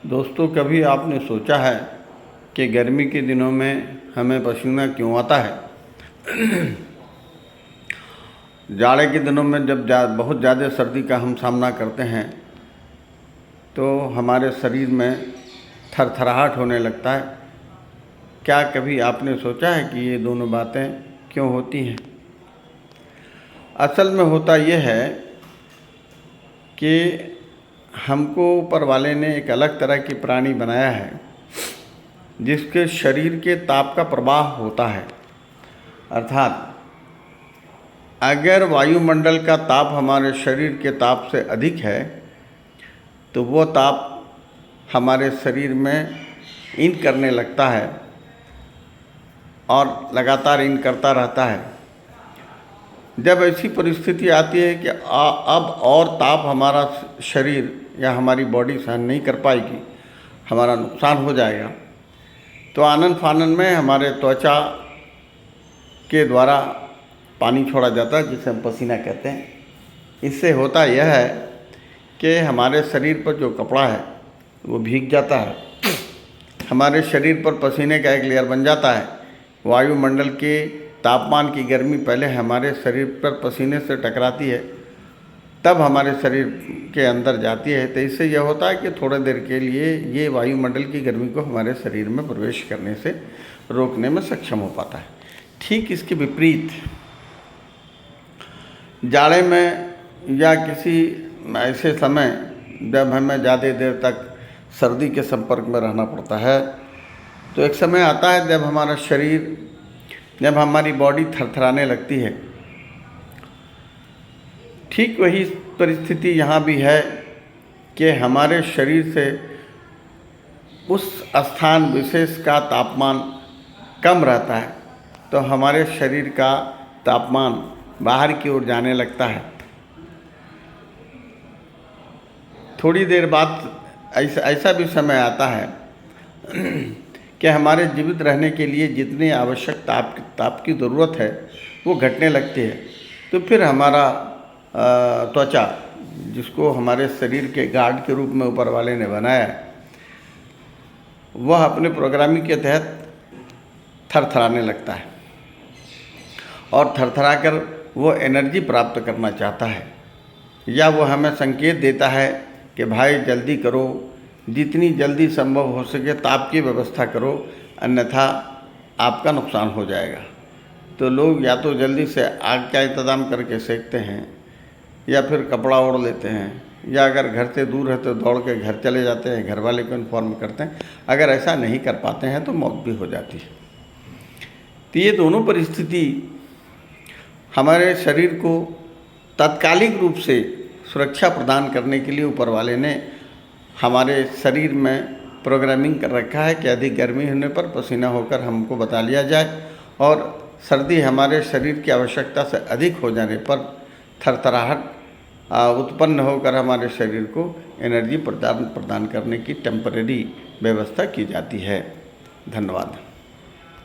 दोस्तों, कभी आपने सोचा है कि गर्मी के दिनों में हमें पसीना क्यों आता है? जाड़े के दिनों में जब बहुत ज़्यादा सर्दी का हम सामना करते हैं तो हमारे शरीर में थरथराहट होने लगता है। क्या कभी आपने सोचा है कि ये दोनों बातें क्यों होती हैं? असल में होता यह है कि हमको ऊपर वाले ने एक अलग तरह की प्राणी बनाया है जिसके शरीर के ताप का प्रवाह होता है। अर्थात अगर वायुमंडल का ताप हमारे शरीर के ताप से अधिक है तो वो ताप हमारे शरीर में इन करने लगता है और लगातार इन करता रहता है। जब ऐसी परिस्थिति आती है कि अब और ताप हमारा शरीर या हमारी बॉडी सहन नहीं कर पाएगी, हमारा नुकसान हो जाएगा, तो आनन फानन में हमारे त्वचा के द्वारा पानी छोड़ा जाता है जिसे हम पसीना कहते हैं। इससे होता यह है कि हमारे शरीर पर जो कपड़ा है वो भीग जाता है, हमारे शरीर पर पसीने का एक लेयर बन जाता है। वायुमंडल के तापमान की गर्मी पहले हमारे शरीर पर पसीने से टकराती है, तब हमारे शरीर के अंदर जाती है। तो इससे यह होता है कि थोड़ी देर के लिए ये वायुमंडल की गर्मी को हमारे शरीर में प्रवेश करने से रोकने में सक्षम हो पाता है। ठीक इसके विपरीत जाड़े में या किसी ऐसे समय जब हमें ज़्यादा देर तक सर्दी के संपर्क में रहना पड़ता है तो एक समय आता है जब हमारी बॉडी थरथराने लगती है। ठीक वही परिस्थिति यहाँ भी है कि हमारे शरीर से उस स्थान विशेष का तापमान कम रहता है तो हमारे शरीर का तापमान बाहर की ओर जाने लगता है। थोड़ी देर बाद ऐसा भी समय आता है कि हमारे जीवित रहने के लिए जितनी आवश्यक ताप की ज़रूरत है वो घटने लगती है। तो फिर हमारा त्वचा, जिसको हमारे शरीर के गार्ड के रूप में ऊपर वाले ने बनाया है, वह अपने प्रोग्रामिंग के तहत थरथराने लगता है और थरथराकर वो एनर्जी प्राप्त करना चाहता है, या वो हमें संकेत देता है कि भाई जल्दी करो, जितनी जल्दी संभव हो सके ताप की व्यवस्था करो, अन्यथा आपका नुकसान हो जाएगा। तो लोग या तो जल्दी से आग का इंतज़ाम करके सेकते हैं या फिर कपड़ा ओढ़ लेते हैं, या अगर घर से दूर है तो दौड़ के घर चले जाते हैं, घर वाले को इन्फॉर्म करते हैं। अगर ऐसा नहीं कर पाते हैं तो मौत भी हो जाती है। तो ये दोनों परिस्थिति हमारे शरीर को तात्कालिक रूप से सुरक्षा प्रदान करने के लिए ऊपर वाले ने हमारे शरीर में प्रोग्रामिंग कर रखा है कि अधिक गर्मी होने पर पसीना होकर हमको बता लिया जाए, और सर्दी हमारे शरीर की आवश्यकता से अधिक हो जाने पर थरथराहट उत्पन्न होकर हमारे शरीर को एनर्जी प्रदान करने की टेम्परेरी व्यवस्था की जाती है। धन्यवाद।